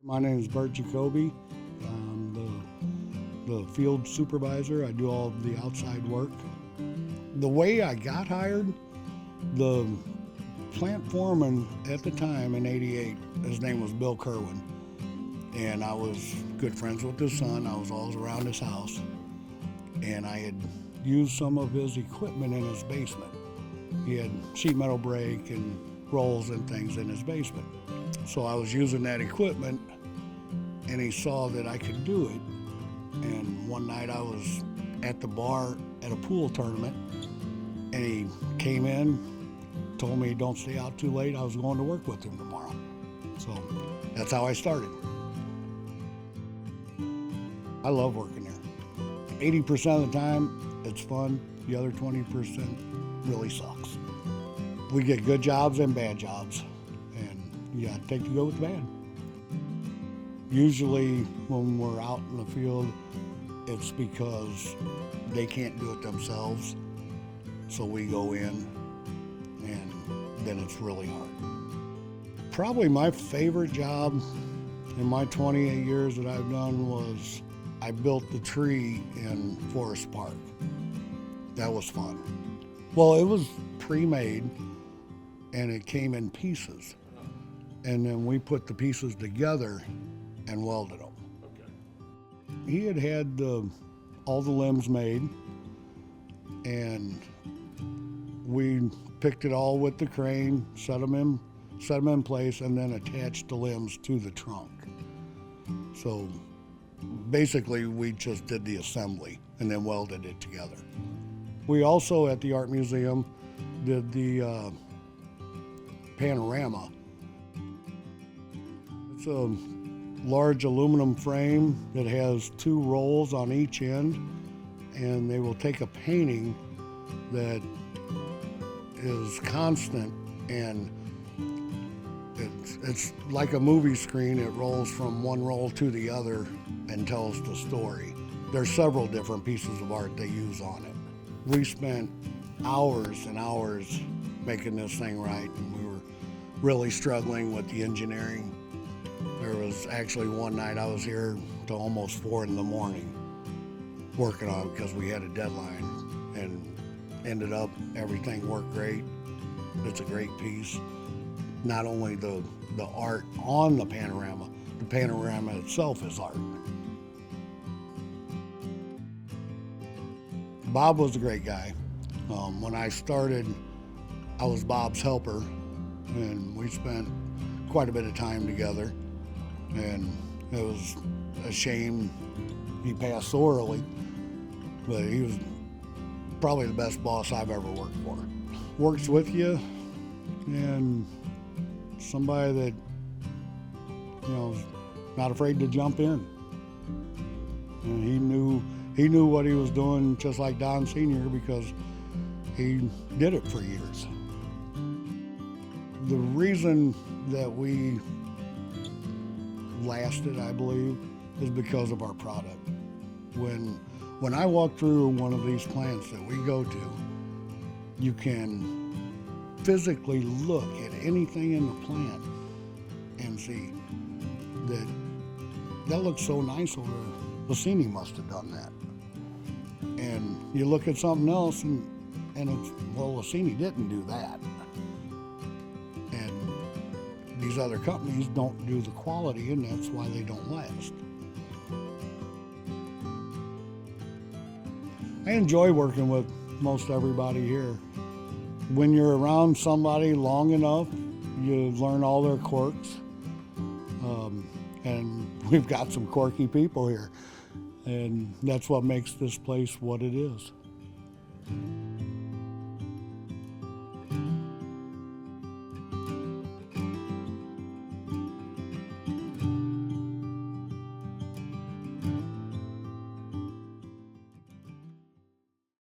My name is Bert Jacoby. I'm the Field Supervisor. I do all the outside work. The way I got hired, the plant foreman at the time in '88, his name was Bill Kerwin, and I was good friends with his son. I was always around his house, and I had used some of his equipment in his basement. He had sheet metal brake and rolls and things in his basement. So I was using that equipment, and he saw that I could do it. And one night I was at the bar at a pool tournament, and he came in, told me don't stay out too late. I was going to work with him tomorrow. So that's how I started. I love working there. 80% of the time, it's fun. The other 20% really sucks. We get good jobs and bad jobs, and you gotta take the good with the bad. Usually when we're out in the field, it's because they can't do it themselves, so we go in, and then it's really hard. Probably my favorite job in my 28 years that I've done was I built the tree in Forest Park. That was fun. Well, it was pre-made, and it came in pieces. And then we put the pieces together and welded them. Okay. He had all the limbs made, and we picked it all with the crane, set them in place, and then attached the limbs to the trunk. So basically, we just did the assembly and then welded it together. We also, at the Art Museum, did the panorama. It's a large aluminum frame that has two rolls on each end, and they will take a painting that is constant, and it's like a movie screen. It rolls from one roll to the other and tells the story. There's several different pieces of art they use on it. We spent hours and hours making this thing right, and we were really struggling with the engineering. There was actually one night I was here till almost 4 in the morning working on it because we had a deadline, and ended up everything worked great. It's a great piece. Not only the art on the panorama itself is art. Bob was a great guy. When I started, I was Bob's helper, and we spent quite a bit of time together, and it was a shame he passed so early, but he was probably the best boss I've ever worked for. Works with you, and somebody that, is not afraid to jump in. And he knew what he was doing, just like Don Sr., because he did it for years. The reason that we lasted, I believe, is because of our product. When I walk through one of these plants that we go to, you can physically look at anything in the plant and see that looks so nice over there. Laciny must have done that. And you look at something else and it's, well, Laciny didn't do that. And these other companies don't do the quality, and that's why they don't last. I enjoy working with most everybody here. When you're around somebody long enough, you learn all their quirks. And we've got some quirky people here. And that's what makes this place what it is.